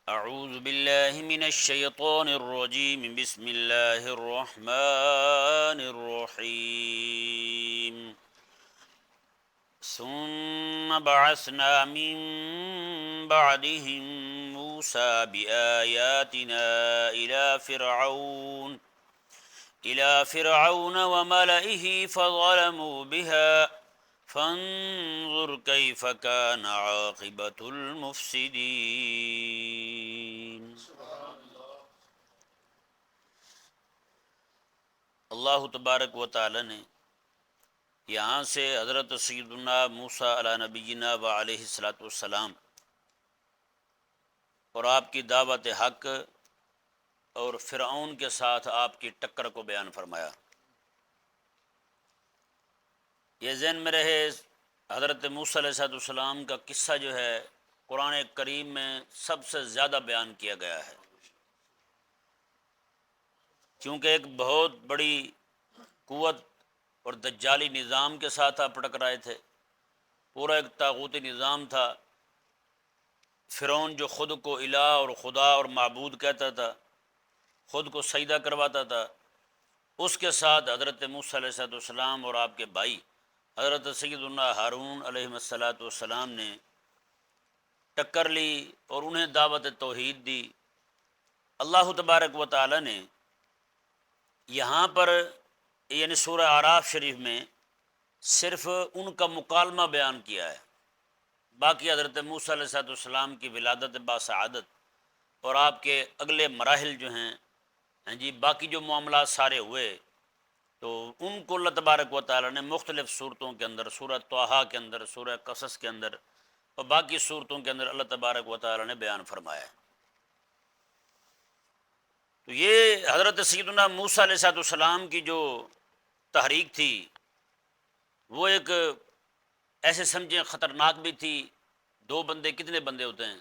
اعوذ باللہ من الشیطان الرجیم بسم اللہ الرحمن الرحیم ثم بعثنا من بعدهم موسى بآياتنا إلى فرعون وملئه فظلموا بها فانظر كيف كان عاقبة المفسدين۔ اللہ تبارک و تعالی نے یہاں سے حضرت سیدنا موسیٰ علیہ نبینا و علیہ الصلاۃ والسلام اور آپ کی دعوت حق اور فرعون کے ساتھ آپ کی ٹکر کو بیان فرمایا۔ یہ ذہن میں رہے، حضرت موسیٰ علیہ السلام کا قصہ جو ہے قرآن کریم میں سب سے زیادہ بیان کیا گیا ہے، کیونکہ ایک بہت بڑی قوت اور دجالی نظام کے ساتھ آپ ٹکرائے تھے۔ پورا ایک طاغوتی نظام تھا، فرعون جو خود کو الہ اور خدا اور معبود کہتا تھا، خود کو سجدہ کرواتا تھا، اس کے ساتھ حضرت موسیٰ علیہ السلام اور آپ کے بھائی حضرت سیدنا ہارون علیہ السلام نے ٹکر لی اور انہیں دعوت توحید دی۔ اللہ تبارک و تعالی نے یہاں پر یعنی سورہ اعراف شریف میں صرف ان کا مکالمہ بیان کیا ہے، باقی حضرت موسیٰ علیہ السلام کی ولادت باسعادت اور آپ کے اگلے مراحل جو ہیں باقی جو معاملات سارے ہوئے، تو ان کو اللہ تبارک و تعالی نے مختلف صورتوں کے اندر، سورہ طٰہٰ کے اندر، سورہ قصص کے اندر اور باقی صورتوں کے اندر اللہ تبارک و تعالی نے بیان فرمایا ہے۔ تو یہ حضرت سیدنا موسیٰ علیہ السلام کی جو تحریک تھی وہ ایک ایسے سمجھیں خطرناک بھی تھی۔ دو بندے کتنے بندے ہوتے ہیں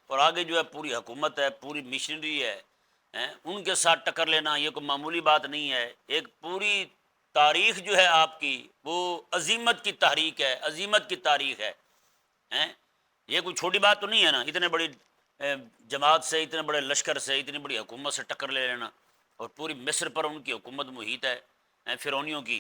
اور آگے جو ہے پوری حکومت ہے، پوری مشنری ہے، ان کے ساتھ ٹکر لینا یہ کوئی معمولی بات نہیں ہے۔ ایک پوری تاریخ جو ہے آپ کی وہ عظیمت کی تحریک ہے، عظیمت کی تاریخ ہے۔ یہ کوئی چھوٹی بات تو نہیں ہے نا، اتنے بڑی جماعت سے، اتنے بڑے لشکر سے، اتنی بڑی حکومت سے ٹکر لے لینا، اور پوری مصر پر ان کی حکومت محیط ہے فرعونیوں کی۔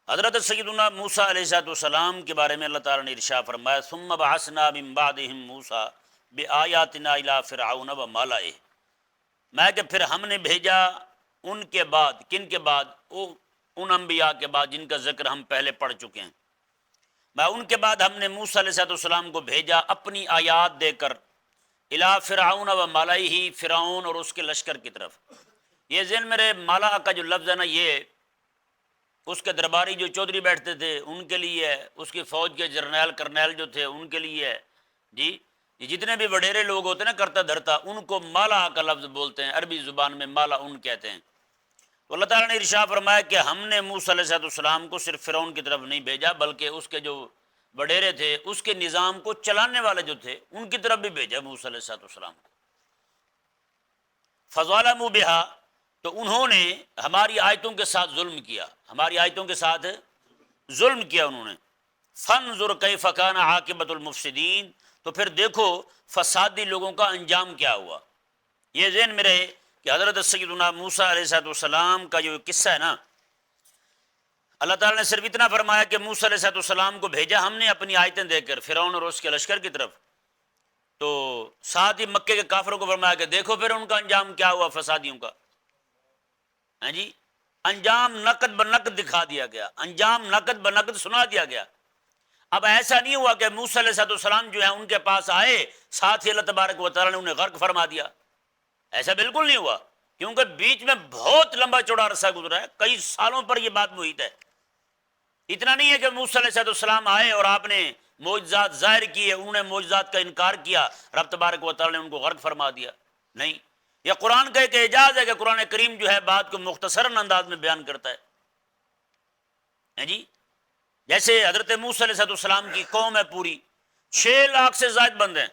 حضرت سیدنا موسیٰ علیہ السلام کے بارے میں اللہ تعالیٰ نے ارشاد فرمایا ثم بعثنا من بعدهم موسیٰ بآیاتنا الی فرعون وملئہ، میں کہ پھر ہم نے بھیجا ان کے بعد، کن کے بعد؟ ان انبیاء کے بعد جن کا ذکر ہم پہلے پڑھ چکے ہیں۔ میں ان کے بعد ہم نے موسیٰ علیہ السلام کو بھیجا اپنی آیات دے کر الی فرعون وملئہ، فرعون اور اس کے لشکر کی طرف۔ یہ ذہن میرے مالا کا جو لفظ ہے نا، یہ اس کے درباری جو چودھری بیٹھتے تھے ان کے لیے ہے، اس کی فوج کے جرنیل کرنیل جو تھے ان کے لیے ہے۔ یہ جتنے بھی وڈیرے لوگ ہوتے ہیں نا کرتا دھرتا، ان کو مالا کا لفظ بولتے ہیں، عربی زبان میں مالا ان کہتے ہیں۔ تو اللہ تعالیٰ نے ارشاد فرمایا کہ ہم نے موسیٰ علیہ السلام کو صرف فرعون کی طرف نہیں بھیجا، بلکہ اس کے جو وڈیرے تھے، اس کے نظام کو چلانے والے جو تھے ان کی طرف بھی بھیجا موسیٰ علیہ السلام کو۔ فظلموا بہا، تو انہوں نے ہماری آیتوں کے ساتھ ظلم کیا، ہماری آیتوں کے ساتھ ظلم کیا انہوں نے۔ فانظر کیف کان عاقبۃ المفسدین، تو پھر دیکھو فسادی لوگوں کا انجام کیا ہوا۔ یہ ذہن میں رہے کہ حضرت سیدنا موسیٰ علیہ السلام کا جو قصہ ہے نا، اللہ تعالیٰ نے صرف اتنا فرمایا کہ موسیٰ علیہ السلام کو بھیجا ہم نے اپنی آیتیں دے کر فرعون اور اس کے لشکر کی طرف، تو ساتھ ہی مکے کے کافروں کو فرمایا کہ دیکھو پھر ان کا انجام کیا ہوا فسادیوں کا۔ انجام نقد بنقد دکھا دیا گیا، انجام نقد بنقد سنا دیا گیا۔ اب ایسا نہیں ہوا کہ موسیٰ علیہ السلام جو ہے ان کے پاس آئے، ساتھ ہی اللہ تبارک و تعالیٰ نے انہیں غرق فرما دیا، ایسا بالکل نہیں ہوا، کیونکہ بیچ میں بہت لمبا چوڑا عرصہ گزرا ہے، کئی سالوں پر یہ بات محیط ہے۔ اتنا نہیں ہے کہ موسیٰ علیہ السلام آئے اور آپ نے معجزات ظاہر کیے، انہوں نے معجزات کا انکار کیا، رب تبارک و تعالیٰ نے ان کو غرق فرما دیا، نہیں۔ یہ قرآن کا ایک اعجاز ہے کہ قرآن کریم جو ہے بات کو مختصراً انداز میں بیان کرتا ہے۔ جیسے حضرت موسیٰ علیہ السلام کی قوم ہے پوری، 6 لاکھ سے زائد بندے ہیں۔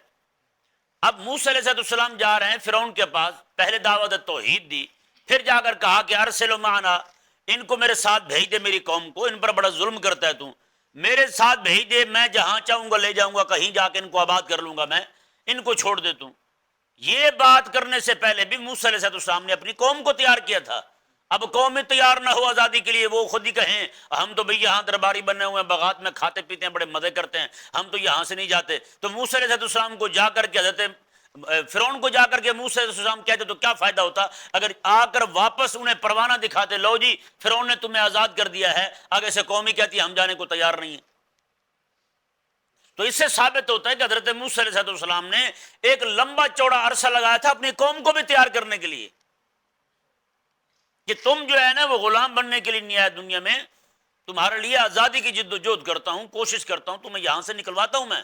اب موسیٰ علیہ السلام جا رہے ہیں فرعون کے پاس، پہلے دعوت توحید دی، پھر جا کر کہا کہ ارسلوا معنا، ان کو میرے ساتھ بھیج دے، میری قوم کو، ان پر بڑا ظلم کرتا ہے تو، میرے ساتھ بھیج دے، میں جہاں چاہوں گا لے جاؤں گا، کہیں جا کے ان کو آباد کر لوں گا میں، ان کو چھوڑ دے تو۔ یہ بات کرنے سے پہلے بھی موسیٰ علیہ السلام نے اپنی قوم کو تیار کیا تھا۔ اب قوم میں تیار نہ ہو آزادی کے لیے، وہ خود ہی کہیں ہم تو بھئی یہاں درباری بنے ہوئے ہیں، باغات میں کھاتے پیتے ہیں، بڑے مزے کرتے ہیں، ہم تو یہاں سے نہیں جاتے۔ تو موسیٰ علیہ السلام کو جا کر کے حضرت فرعون کو جا کر کے موسیٰ علیہ السلام کہتے تو کیا فائدہ ہوتا؟ اگر آ کر واپس انہیں پروانہ دکھاتے، لو جی فرعون نے تمہیں آزاد کر دیا ہے، آگے سے قوم ہی کہتی ہم جانے کو تیار نہیں ہیں۔ تو اس سے ثابت ہوتا ہے کہ حضرت موسیٰ علیہ السلام نے ایک لمبا چوڑا عرصہ لگایا تھا اپنی قوم کو بھی تیار کرنے کے لیے، کہ تم جو ہے نا وہ غلام بننے کے لیے نہیں آئے دنیا میں، تمہارے لیے آزادی کی جد و جہد کرتا ہوں، کوشش کرتا ہوں، تمہیں یہاں سے نکلواتا ہوں میں۔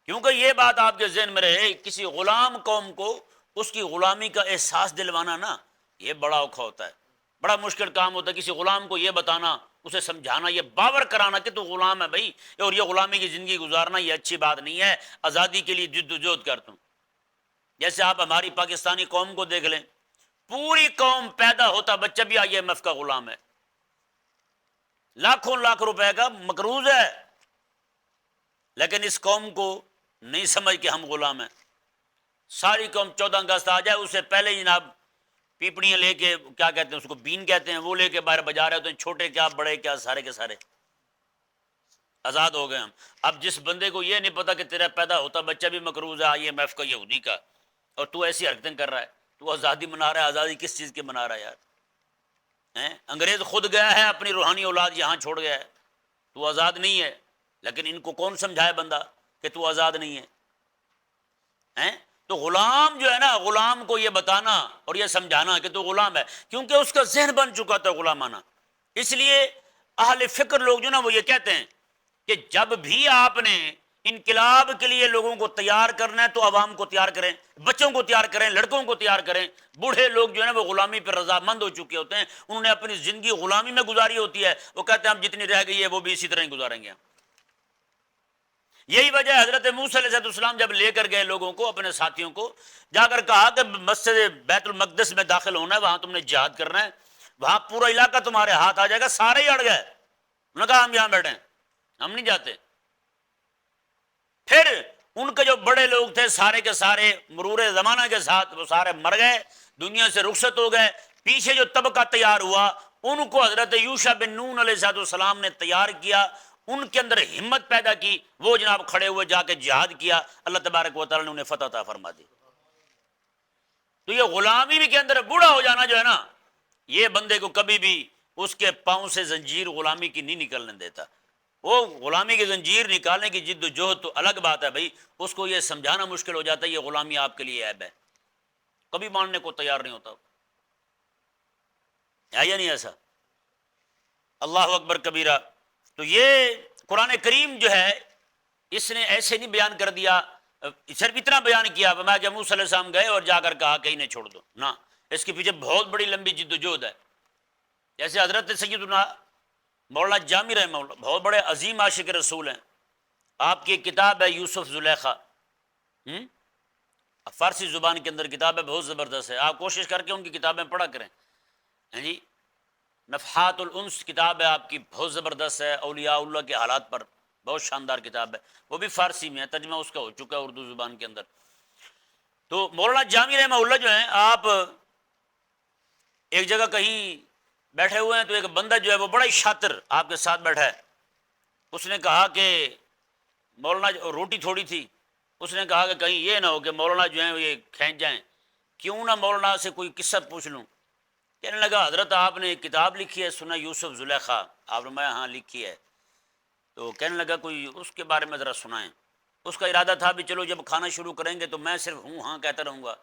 کیونکہ یہ بات آپ کے ذہن میں رہے، کسی غلام قوم کو اس کی غلامی کا احساس دلوانا نا، یہ بڑا اوکھا ہوتا ہے، بڑا مشکل کام ہوتا ہے کسی غلام کو یہ بتانا، اسے سمجھانا، یہ باور کرانا کہ تو غلام ہے بھائی، اور یہ غلامی کی زندگی گزارنا یہ اچھی بات نہیں ہے، آزادی کے لیے جد و جہد کرتا ہوں۔ جیسے آپ ہماری پاکستانی قوم کو دیکھ لیں، پوری قوم پیدا ہوتا بچہ بھی IMF کا غلام ہے، لاکھوں لاکھ روپے کا مقروض ہے، لیکن اس قوم کو نہیں سمجھ کہ ہم غلام ہیں۔ ساری قوم 14 اگست آ جائے، اس سے پہلے ہی جناب پیپڑیاں لے کے، کیا کہتے ہیں اس کو، بین کہتے ہیں، وہ لے کے باہر بجا رہے ہوتے ہیں، چھوٹے کیا بڑے کیا سارے کے سارے آزاد ہو گئے ہم۔ اب جس بندے کو یہ نہیں پتا کہ تیرا پیدا ہوتا بچہ بھی مقروض ہے IMF کا، یہودی کا، اور تو ایسی حرکتیں کر رہا ہے، تو آزادی منا رہا ہے، آزادی کس چیز کے منا رہا ہے یار؟ انگریز خود گیا ہے، اپنی روحانی اولاد یہاں چھوڑ گیا ہے، تو آزاد نہیں ہے، لیکن ان کو کون سمجھائے بندہ کہ تو آزاد نہیں ہے؟ تو غلام جو ہے نا، غلام کو یہ بتانا اور یہ سمجھانا کہ تو غلام ہے، کیونکہ اس کا ذہن بن چکا تھا غلامانہ۔ اس لیے اہل فکر لوگ جو نا وہ یہ کہتے ہیں کہ جب بھی آپ نے انقلاب کے لیے لوگوں کو تیار کرنا ہے تو عوام کو تیار کریں، بچوں کو تیار کریں، لڑکوں کو تیار کریں۔ بوڑھے لوگ جو ہے نا وہ غلامی پر رضامند ہو چکے ہوتے ہیں، انہوں نے اپنی زندگی غلامی میں گزاری ہوتی ہے، وہ کہتے ہیں ہم جتنی رہ گئی ہے وہ بھی اسی طرح ہی گزاریں گے۔ یہی وجہ ہے حضرت موسیٰ علیہ السلام جب لے کر گئے لوگوں کو، اپنے ساتھیوں کو، جا کر کہا کہ مسجد بیت المقدس میں داخل ہونا ہے، وہاں تم نے جہاد کرنا ہے، وہاں پورا علاقہ تمہارے ہاتھ آ جائے گا۔ سارے ہی اڑ گئے، انہوں نے کہا ہم یہاں بیٹھے ہیں، ہم نہیں جاتے۔ پھر ان کے جو بڑے لوگ تھے سارے کے سارے مرور زمانہ کے ساتھ وہ سارے مر گئے، دنیا سے رخصت ہو گئے۔ پیچھے جو طبقہ تیار ہوا ان کو حضرت یوشع بن نون علیہ السلام نے تیار کیا، ان کے اندر ہمت پیدا کی، وہ جناب کھڑے ہوئے جا کے جہاد کیا، اللہ تبارک و تعالیٰ نے انہیں فتح عطا فرما دی۔ تو یہ غلامی بھی کے اندر بوڑھا ہو جانا جو ہے نا، یہ بندے کو کبھی بھی اس کے پاؤں سے زنجیر غلامی کی نہیں نکلنے دیتا۔ وہ غلامی کی زنجیر نکالنے کی جد و جہد تو الگ بات ہے بھائی، اس کو یہ سمجھانا مشکل ہو جاتا ہے یہ غلامی آپ کے لیے عیب ہے، کبھی ماننے کو تیار نہیں ہوتا ہے یا نہیں ایسا؟ اللہ اکبر کبیرہ۔ تو یہ قرآن کریم جو ہے اس نے ایسے نہیں بیان کر دیا، صرف اتنا بیان کیا میں کہ موسیٰ علیہ السلام گئے اور جا کر کہا کہ انہیں چھوڑ دو، نہ، اس کے پیچھے بہت بڑی لمبی جد و جہد ہے۔ جیسے حضرت سیدنا مولانا جامی رحمہ اللہ بہت بڑے عظیم عاشق رسول ہیں، آپ کی ایک کتاب ہے یوسف زلیخا، فارسی زبان کے اندر کتاب ہے، بہت زبردست ہے، آپ کوشش کر کے ان کی کتابیں پڑھا کریں۔ جی نفحات الانس کتاب ہے آپ کی، بہت زبردست ہے، اولیاء اللہ کے حالات پر بہت شاندار کتاب ہے، وہ بھی فارسی میں ہے، ترجمہ اس کا ہو چکا ہے اردو زبان کے اندر۔ تو مولانا جامی رحمہ اللہ جو ہیں، آپ ایک جگہ کہیں بیٹھے ہوئے ہیں تو ایک بندہ جو ہے وہ بڑا ہی شاطر آپ کے ساتھ بیٹھا ہے، اس نے کہا کہ مولانا، روٹی تھوڑی تھی، اس نے کہا کہ کہیں یہ نہ ہو کہ مولانا جو ہیں یہ کھینچ جائیں، کیوں نہ مولانا سے کوئی قصہ پوچھ لوں۔ کہنے لگا حضرت آپ نے ایک کتاب لکھی ہے سنا یوسف زلیخا، آپ نے، میں ہاں لکھی ہے۔ تو کہنے لگا کوئی اس کے بارے میں ذرا سنائیں۔ اس کا ارادہ تھا بھی چلو جب کھانا شروع کریں گے تو میں صرف ہوں ہاں کہتا رہوں گا،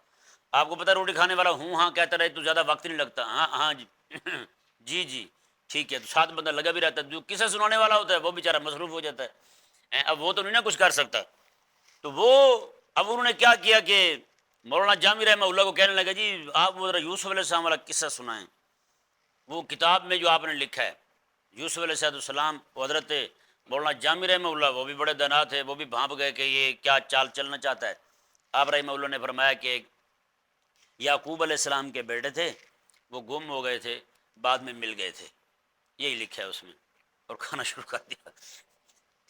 آپ کو پتہ روٹی کھانے والا ہوں ہاں کہتا رہے تو زیادہ وقت نہیں لگتا، ہاں ہاں جی جی جی ٹھیک ہے، تو ساتھ بندہ لگا بھی رہتا ہے، جو قصہ سنانے والا ہوتا ہے وہ بیچارہ مصروف ہو جاتا ہے، اب وہ تو نہیں نا کچھ کر سکتا۔ تو وہ اب انہوں نے کیا کیا کہ مولانا جامی رحمہ اللہ کو کہنے لگا جی آپ وہ ذرا یوسف علیہ السلام والا قصہ سنائیں، وہ کتاب میں جو آپ نے لکھا ہے یوسف علیہ السلام۔ وہ حضرت مولانا جامی رحمہ اللہ وہ بھی بڑے دانا تھے، وہ بھی بھانپ گئے کہ یہ کیا چال چلنا چاہتا ہے۔ آپ رحمہ اللہ نے فرمایا کہ یعقوب علیہ السلام کے بیٹے تھے، وہ گم ہو گئے تھے، بعد میں مل گئے تھے، یہی لکھا ہے اس میں، اور کھانا شروع کر دیا۔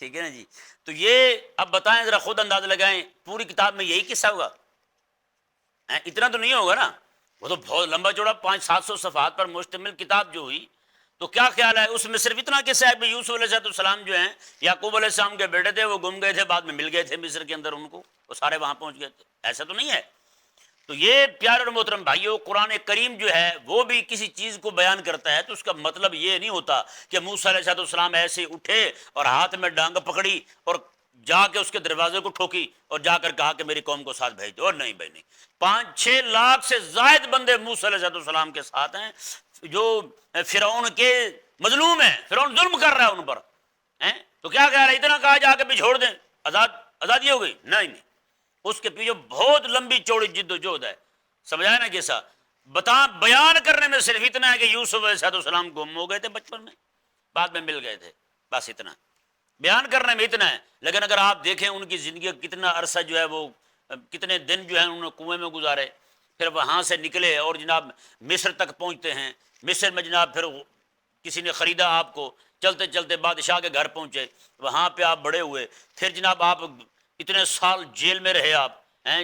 ٹھیک ہے نا جی. تو یہ اب بتائیں ذرا، خود انداز لگائیں، پوری کتاب میں یہی قصہ ہوگا؟ اتنا تو نہیں ہوگا نا. وہ تو بہت لمبا چوڑا 500-700 صفحات پر مشتمل کتاب جو ہوئی. تو کیا خیال ہے اس میں صرف اتنا قصہ ہے کہ یوسف علیہ السلام جو ہیں یعقوب علیہ السلام کے بیٹے تھے، وہ گم گئے تھے، بعد میں مل گئے تھے مصر کے اندر، ان کو وہ سارے وہاں پہنچ گئے تھے؟ ایسا تو نہیں ہے. تو یہ پیارے اور محترم بھائیوں، قرآن کریم جو ہے وہ بھی کسی چیز کو بیان کرتا ہے تو اس کا مطلب یہ نہیں ہوتا کہ موسیٰ علیہ السلام ایسے اٹھے اور ہاتھ میں ڈانگ پکڑی اور جا کے اس کے دروازے کو ٹھوکی اور جا کر کہا کہ میری قوم کو ساتھ بھیج دو. اور نہیں بھائی، نہیں. 5-6 لاکھ سے زائد بندے موسیٰ علیہ السلام کے ساتھ ہیں جو فرعون کے مظلوم ہیں. فرعون ظلم کر رہا ہے ان پر. تو کیا کہہ رہا ہے؟ اتنا کہا جا کے بھی چھوڑ دیں، آزادی ہو گئی؟ نہیں. اس کے پیچھے بہت لمبی چوڑی جد و جہد ہے. سمجھایا نا کیسا؟ بیان کرنے میں صرف اتنا ہے کہ یوسف علیہ السلام گم ہو گئے تھے بچپن میں، بعد میں مل گئے تھے، بس اتنا بیان کرنے میں اتنا ہے. لیکن اگر آپ دیکھیں ان کی زندگی کتنا عرصہ جو ہے وہ کتنے دن جو ہے انہوں نے کنویں میں گزارے، پھر وہاں سے نکلے اور جناب مصر تک پہنچتے ہیں. مصر میں جناب پھر کسی نے خریدا آپ کو، چلتے چلتے بادشاہ کے گھر پہنچے، وہاں پہ آپ بڑے ہوئے، پھر جناب آپ اتنے سال جیل میں رہے. آپ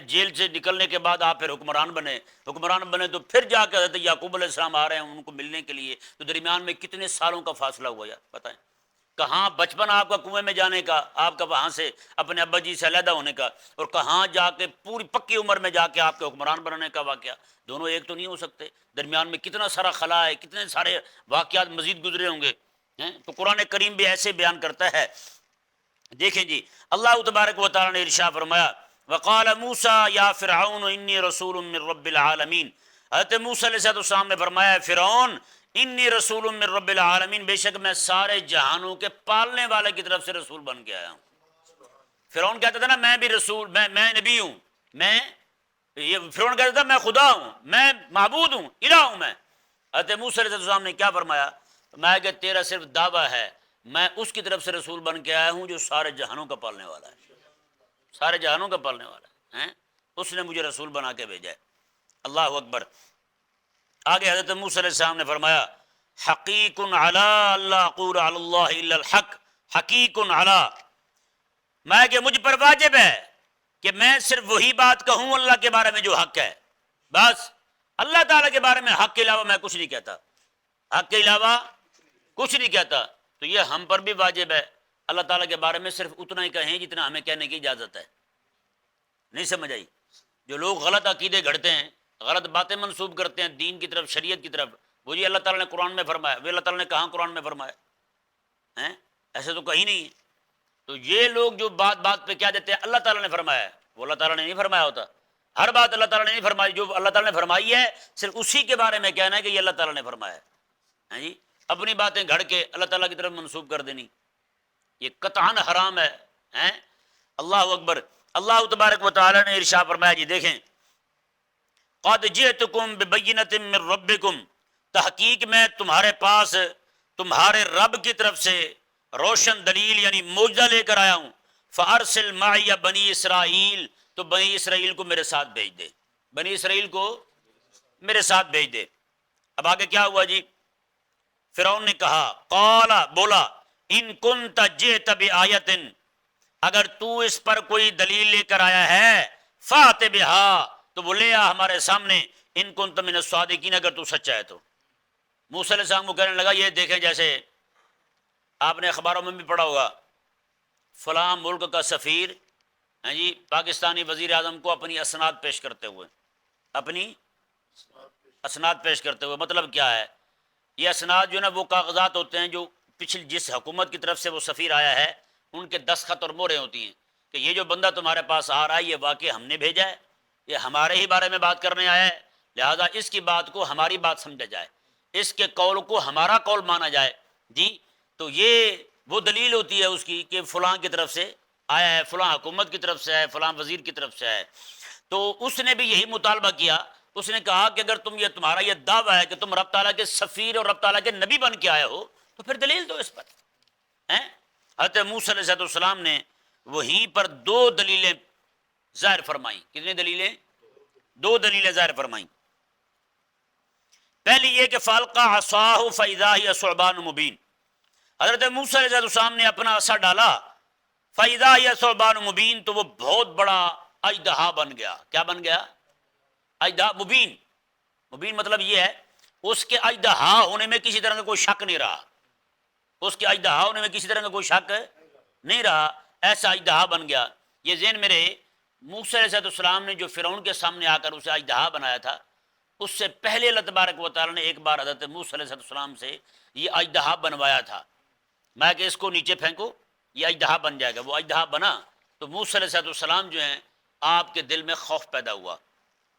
جیل سے نکلنے کے بعد آپ پھر حکمران بنے تو پھر جا کے حضرت یعقوب علیہ السلام آ رہے ہیں ان کو ملنے کے لیے. تو درمیان میں کتنے سالوں کا فاصلہ ہوا یار بتائیں. کہاں بچپن آپ کا کنویں میں جانے کا، آپ کا وہاں سے اپنے ابا جی سے علیحدہ ہونے کا، اور کہاں جا کے پوری پکی عمر میں جا کے آپ کے حکمران بننے کا واقعہ. دونوں ایک تو نہیں ہو سکتے. درمیان میں کتنا سارا خلا ہے، کتنے سارے واقعات مزید گزرے ہوں گے. تو قرآن کریم بھی ایسے بیان کرتا ہے. دیکھیں جی، اللہ تبارک و تعالی نے ارشاد فرمایا وقال موسیٰ یا فرعون انی رسول من رب العالمین. حضرت موسیٰ علیہ السلام نے فرمایا فرعون انی رسول من رب العالمین، بے شک میں سارے جہانوں کے پالنے والے کی طرف سے رسول بن کے آیا ہوں. فرعون کہتا تھا نا میں بھی رسول، میں نبی ہوں، فرعون کہتا تھا میں خدا ہوں، میں معبود ہوں، الہ ہوں میں. حضرت موسیٰ علیہ السلام نے کیا فرمایا؟ فرمایا کہ تیرا صرف دعویٰ ہے، میں اس کی طرف سے رسول بن کے آیا ہوں جو سارے جہانوں کا پالنے والا ہے، سارے جہانوں کا پالنے والا ہے. اس نے مجھے رسول بنا کے بھیجا ہے. اللہ اکبر. آگے حضرت موسیٰ علیہ السلام نے فرمایا حقیق علی اللہ اقول علی اللہ الا الحق، حقیق علی، میں کہ مجھ پر واجب ہے کہ میں صرف وہی بات کہوں اللہ کے بارے میں جو حق ہے. بس اللہ تعالیٰ کے بارے میں حق کے علاوہ میں کچھ نہیں کہتا، حق کے علاوہ کچھ نہیں کہتا. تو یہ ہم پر بھی واجب ہے، اللہ تعالیٰ کے بارے میں صرف اتنا ہی کہیں جتنا ہمیں کہنے کی اجازت ہے. نہیں سمجھ آئی؟ جو لوگ غلط عقیدے گھڑتے ہیں، غلط باتیں منسوب کرتے ہیں دین کی طرف، شریعت کی طرف، وہ جی اللہ تعالیٰ نے قرآن میں فرمایا، وہ اللہ تعالیٰ نے کہاں قرآن میں فرمایا؟ ایسے تو کہیں نہیں ہے. تو یہ لوگ جو بات بات پہ کیا دیتے ہیں اللہ تعالیٰ نے فرمایا ہے، وہ اللہ تعالیٰ نے نہیں فرمایا ہوتا. ہر بات اللہ تعالیٰ نے نہیں فرمائی، جو اللہ تعالیٰ نے فرمائی ہے صرف اسی کے بارے میں کہنا ہے کہ یہ اللہ تعالیٰ نے فرمایا ہے. جی اپنی باتیں گھڑ کے اللہ تعالیٰ کی طرف منسوب کر دینی، یہ قطعاً حرام ہے. اللہ اکبر. اللہ تبارک و تعالی نے ارشاد فرمایا جی دیکھیں قد جئتکم ببینۃ من ربکم، تحقیق میں تمہارے پاس تمہارے رب کی طرف سے روشن دلیل یعنی معجزہ لے کر آیا ہوں. فارسل معی بنی اسرائیل، تو بنی اسرائیل کو میرے ساتھ بھیج دے، بنی اسرائیل کو میرے ساتھ بھیج دے. اب آگے کیا ہوا جی؟ فرعون نے کہا قال، بولا ان کنت جئت بآیۃ، اگر تو اس پر کوئی دلیل لے کر آیا ہے فات بہا، تو وہ لے آ ہمارے سامنے، ان کنت من الصادقین، اگر تو سچا ہے تو. موسیٰ علیہ السلام کو کہنے لگا یہ دیکھیں جیسے آپ نے اخباروں میں بھی پڑھا ہوگا فلاں ملک کا سفیر جی پاکستانی وزیر اعظم کو اپنی اسناد پیش کرتے ہوئے، اپنی اسناد پیش کرتے ہوئے، مطلب کیا ہے؟ یہ اسناد جو ہے نا وہ کاغذات ہوتے ہیں جو پچھلی جس حکومت کی طرف سے وہ سفیر آیا ہے ان کے دستخط اور مہریں ہوتی ہیں کہ یہ جو بندہ تمہارے پاس آ رہا ہے یہ واقعی ہم نے بھیجا ہے، یہ ہمارے ہی بارے میں بات کرنے آیا ہے، لہذا اس کی بات کو ہماری بات سمجھا جائے، اس کے قول کو ہمارا قول مانا جائے. جی تو یہ وہ دلیل ہوتی ہے اس کی کہ فلاں کی طرف سے آیا ہے، فلاں حکومت کی طرف سے آیا ہے، فلاں وزیر کی طرف سے آیا ہے. تو اس نے بھی یہی مطالبہ کیا، اس نے کہا کہ اگر تم یہ تمہارا یہ دعویٰ ہے کہ تم رب تعالیٰ کے سفیر اور رب تعالیٰ کے نبی بن کے آئے ہو تو پھر دلیل دو اس پر. حضرت موسیٰ علیہ السلام نے وہیں پر 2 دلیلیں ظاہر فرمائیں. کتنی دلیلیں؟ 2 دلیلیں ظاہر فرمائیں. پہلی یہ کہ فالقا عصاہ فاذا ہی ثعبان مبین، حضرت موسیٰ علیہ السلام نے اپنا عصا ڈالا فَإِذَا هِيَ ثُعْبَانٌ مُبِينٌ، تو وہ بہت بڑا اژدہا بن گیا. کیا بن گیا؟ اژدہا مبین. مبین مطلب یہ ہے اس کے اژدہا ہونے میں کسی طرح کا کوئی شک نہیں رہا. اس کے اژدہا ہونے میں کسی طرح کا کوئی شک نہیں رہا. ایسا اژدہا بن گیا. یہ ذہن میرے موسیٰ علیہ السلام نے جو فرعون کے سامنے آ کر اسے اژدہا بنایا تھا، اس سے پہلے اللہ تبارک و تعالیٰ نے ایک بار حضرت موسیٰ علیہ السلام سے یہ اژدہا بنوایا تھا. میں کہ اس کو نیچے پھینکو یہ اژدہا بن جائے گا. وہ اژدہا بنا تو موسیٰ علیہ السلام جو ہیں آپ کے دل میں خوف پیدا ہوا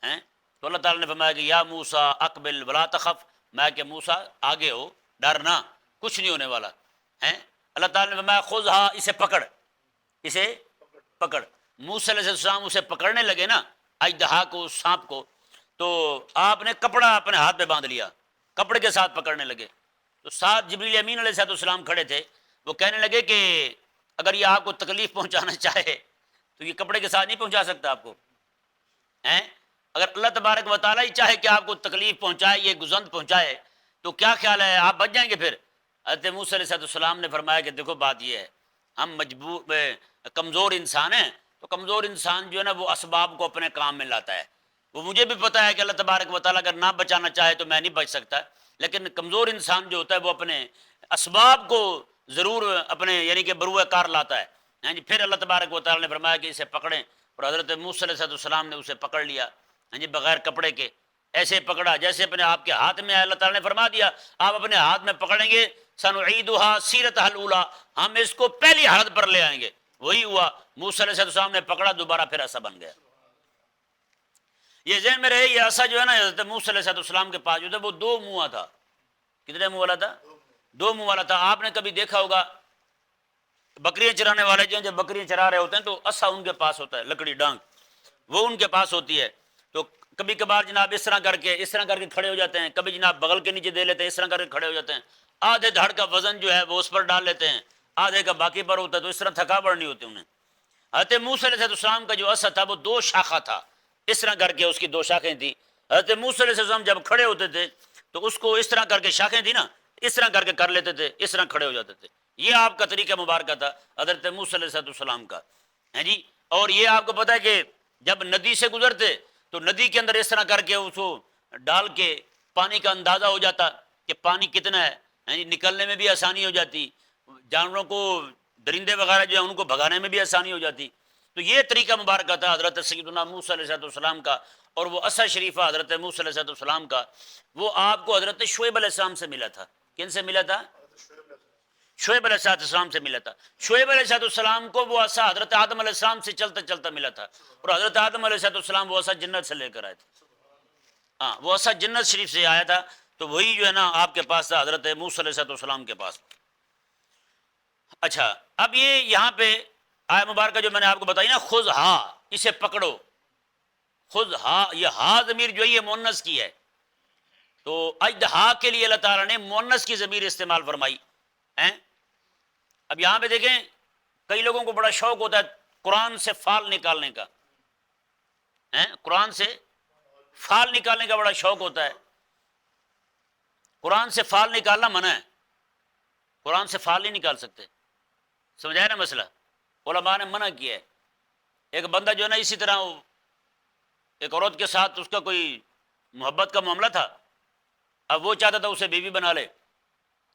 ہیں. تو اللہ تعالیٰ نے فرمایا کہ یا موسیٰ اقبل ولا تخف، میں کہ موسیٰ آگے ہو، ڈرنا، کچھ نہیں ہونے والا ہیں. اللہ تعالیٰ نے فرمایا خذھا، اسے پکڑ، اسے پکڑ. موسیٰ علیہ السلام اسے پکڑنے لگے نا اژدہا کو، اس سانپ کو، تو آپ نے کپڑا اپنے ہاتھ پہ باندھ لیا، کپڑے کے ساتھ پکڑنے لگے. تو ساتھ جبریل امین علیہ السلام کھڑے تھے. وہ کہنے لگے کہ اگر یہ آپ کو تکلیف پہنچانا چاہے تو یہ کپڑے کے ساتھ نہیں پہنچا سکتا آپ کو ہیں. اگر اللہ تبارک و تعالیٰ ہی چاہے کہ آپ کو تکلیف پہنچائے، یہ گزند پہنچائے، تو کیا خیال ہے آپ بچ جائیں گے پھر؟ حضرت موسیٰ علیہ السلام نے فرمایا کہ دیکھو بات یہ ہے، ہم کمزور انسان ہیں، تو کمزور انسان جو ہے نا وہ اسباب کو اپنے کام میں لاتا ہے. وہ مجھے بھی پتا ہے کہ اللہ تبارک و تعالیٰ اگر نہ بچانا چاہے تو میں نہیں بچ سکتا، لیکن کمزور انسان جو ہوتا ہے وہ اپنے اسباب کو ضرور اپنے یعنی کہ بروئے کار لاتا ہے. ہاں جی. پھر اللہ تبارک و تعالیٰ نے فرمایا کہ اسے پکڑیں، اور حضرت موسیٰ علیہ السلام نے اسے پکڑ لیا. ہاں جی. بغیر کپڑے کے ایسے پکڑا جیسے اپنے آپ کے ہاتھ میں ہے. اللہ تعالیٰ نے فرما دیا آپ اپنے ہاتھ میں پکڑیں گے، سنعیدھا سیرتھا الاولیٰ، ہم اس کو پہلی حالت پر لے آئیں گے. وہی ہوا، موسیٰ علیہ السلام نے پکڑا، دوبارہ پھر ایسا بن گیا. یہ ذہن میں رہے یہ ایسا جو ہے نا حضرت موسیٰ علیہ السلام کے پاس جو تھا وہ دو منہ تھا. کتنے منہ والا تھا؟ دو منہ والا تھا. آپ نے کبھی دیکھا ہوگا بکریاں چرانے والے جو ہیں جب بکریاں چرا رہے ہوتے ہیں تو اسا ان کے پاس ہوتا ہے، لکڑی ڈانگ وہ ان کے پاس ہوتی ہے. تو کبھی کبھار جناب اس طرح کر کے کھڑے ہو جاتے ہیں، کبھی جناب بغل کے نیچے دے لیتے ہیں، اس طرح کر کے کھڑے ہو جاتے ہیں. آدھے دھڑ کا وزن جو ہے وہ اس پر ڈال لیتے ہیں، آدھے کا باقی پر ہوتا ہے، تو اس طرح تھکاوٹ نہیں ہوتی انہیں. حضرت موسیٰ علیہ السلام کا جو اسا تھا وہ دو شاخہ تھا، اس طرح کر کے اس کی دو شاخیں تھیں. حضرت موسیٰ علیہ السلام جب کھڑے ہوتے تھے تو اس کو اس طرح کر کے شاخیں تھی نا، اس طرح کر کے کر لیتے تھے، اس طرح کھڑے ہو جاتے تھے. یہ آپ کا طریقہ مبارکہ تھا حضرت موسیٰ علیہ السلام کا ہے جی. اور یہ آپ کو پتہ ہے کہ جب ندی سے گزرتے تو ندی کے اندر اس طرح کر کے اس کو ڈال کے پانی کا اندازہ ہو جاتا کہ پانی کتنا ہے جی. نکلنے میں بھی آسانی ہو جاتی، جانوروں کو، درندے وغیرہ جو ہیں ان کو بھگانے میں بھی آسانی ہو جاتی. تو یہ طریقہ مبارکہ تھا حضرت سیدنا موسیٰ علیہ السلام کا. اور وہ عصا شریفہ حضرت موسیٰ علیہ السلام کا وہ آپ کو حضرت شعیب علیہ السلام سے ملا تھا. کن سے ملا تھا؟ شعیب علیہ السلام سے ملا تھا. شعیب علیہ السلام کو وہ عصا حضرت آدم علیہ السلام سے چلتا چلتا ملا تھا، اور حضرت آدم علیہ السلام وہ عصا جنت سے لے کر آئے تھے. ہاں وہ عصا جنت شریف سے آیا تھا، تو وہی جو ہے نا آپ کے پاس تھا حضرت موسیٰ علیہ السلام کے پاس. اچھا اب یہ یہاں پہ آیت مبارکہ جو میں نے آپ کو بتائی نا خذھا، اسے پکڑو. خذھا، یہ ہا ضمیر جو ہے یہ مؤنث کی ہے، تو اژدہا کے لیے اللہ تعالیٰ نے مؤنث کی ضمیر استعمال فرمائی ہیں. اب یہاں پہ دیکھیں کئی لوگوں کو بڑا شوق ہوتا ہے قرآن سے فال نکالنے کا، قرآن سے فال نکالنے کا بڑا شوق ہوتا ہے. قرآن سے فال نکالنا منع ہے، قرآن سے فال نہیں نکال سکتے. سمجھایا نا مسئلہ؟ علماء نے منع کیا ہے. ایک بندہ جو ہے نا اسی طرح ایک عورت کے ساتھ اس کا کوئی محبت کا معاملہ تھا، اب وہ چاہتا تھا اسے بیوی بنا لے،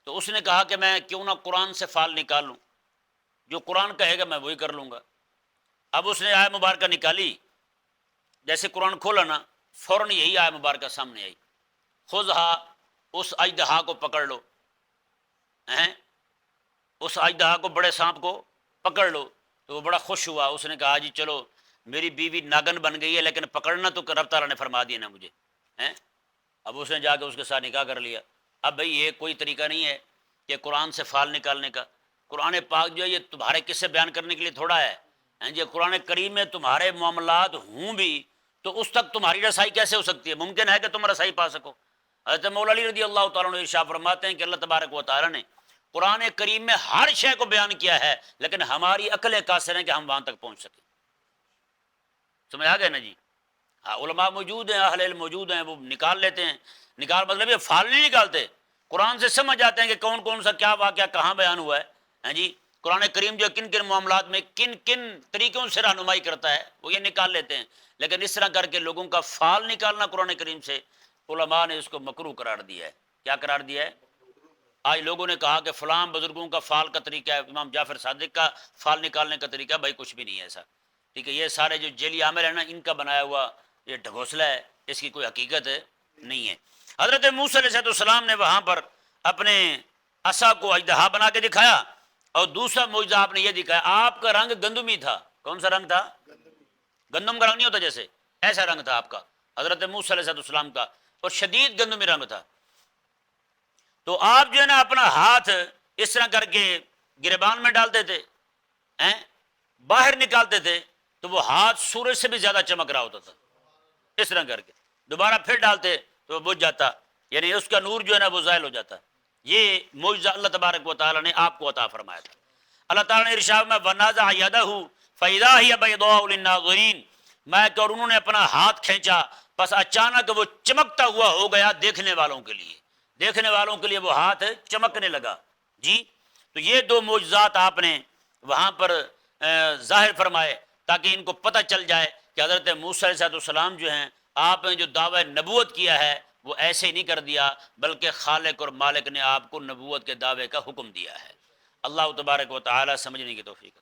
تو اس نے کہا کہ میں کیوں نہ قرآن سے فال نکال لوں، جو قرآن کہے گا میں وہی کر لوں گا. اب اس نے آیت مبارکہ نکالی، جیسے قرآن کھولا نا فوراً یہی آیت مبارکہ سامنے آئی، خذھا، اس اژدہا کو پکڑ لو، اس اژدہا کو، بڑے سانپ کو پکڑ لو. تو وہ بڑا خوش ہوا، اس نے کہا جی چلو میری بیوی ناگن بن گئی ہے لیکن پکڑنا تو رب تعالیٰ نے فرما دیا نا مجھے. اب اس نے جا کے اس کے ساتھ نکاح کر لیا. اب بھئی یہ کوئی طریقہ نہیں ہے کہ قرآن سے فال نکالنے کا. قرآن پاک جو ہے یہ تمہارے قصے بیان کرنے کے لیے تھوڑا ہے. یہ قرآن کریم میں تمہارے معاملات ہوں بھی تو اس تک تمہاری رسائی کیسے ہو سکتی ہے؟ ممکن ہے کہ تم رسائی پا سکو؟ حضرت مولا علی رضی اللہ تعالیٰ عنہ ارشاد فرماتے ہیں کہ اللہ تبارک و تعالیٰ نے قرآن کریم میں ہر شے کو بیان کیا ہے، لیکن ہماری عقلیں قاصر ہیں کہ ہم وہاں تک پہنچ سکیں. سمجھ آ گئے نا جی؟ ہاں علماء موجود ہیں، اہل علم موجود ہیں، وہ نکال لیتے ہیں. نکال مطلب یہ فال نہیں نکالتے، قرآن سے سمجھ آتے ہیں کہ کون کون سا کیا واقعہ کہاں بیان ہوا ہے. جی قرآن کریم جو کن کن معاملات میں کن کن طریقوں سے رہنمائی کرتا ہے وہ یہ نکال لیتے ہیں، لیکن اس طرح کر کے لوگوں کا فال نکالنا قرآن کریم سے علماء نے اس کو مکروہ قرار دیا ہے۔ کیا قرار دیا ہے؟ آج لوگوں نے کہا کہ فلاں بزرگوں کا فال کا طریقہ ہے، امام جعفر صادق کا فال نکالنے کا طریقہ، بھائی کچھ بھی نہیں ہے ایسا، ٹھیک ہے؟ یہ سارے جو جیلی عامل ہیں نا، ان کا بنایا ہوا یہ ڈھکوسلا ہے، اس کی کوئی حقیقت نہیں ہے۔ حضرت موسیٰ علیہ السلام نے وہاں پر اپنے عصا کو اژدہا بنا کے دکھایا، اور دوسرا معجزہ آپ نے یہ دکھایا، آپ کا رنگ گندمی تھا۔ کون سا رنگ تھا؟ گندم کا رنگ نہیں ہوتا جیسے، ایسا رنگ تھا آپ کا حضرت موسیٰ علیہ السلام کا، اور شدید گندمی رنگ تھا۔ تو آپ جو ہے نا اپنا ہاتھ اس طرح کر کے گریبان میں ڈالتے تھے، باہر نکالتے تھے تو وہ ہاتھ سورج سے بھی زیادہ چمک رہا ہوتا تھا، اس طرح کر کے دوبارہ پھر ڈالتے تو وہ بجھ جاتا، یعنی اس کا نور جو ہے نا وہ زائل ہو جاتا۔ یہ معجزہ اللہ تبارک و تعالیٰ نے آپ کو عطا فرمایا تھا۔ اللہ تعالیٰ نے ارشاد میں وَنَازَعَ يَدَهُ فَإِذَا هِيَ بَيْضَاءُ لِلنَّاظِرِينَ، میں کہ اور انہوں نے اپنا ہاتھ کھینچا، بس اچانک وہ چمکتا ہوا ہو گیا دیکھنے والوں کے لیے، دیکھنے والوں کے لیے وہ ہاتھ چمکنے لگا۔ جی، تو یہ دو معجزات آپ نے وہاں پر ظاہر فرمائے تاکہ ان کو پتہ چل جائے کہ حضرت موسیٰ علیہ السلام جو ہیں، آپ نے جو دعوی نبوت کیا ہے وہ ایسے ہی نہیں کر دیا، بلکہ خالق اور مالک نے آپ کو نبوت کے دعوے کا حکم دیا ہے۔ اللہ تبارک و تعالی سمجھنے کی توفیق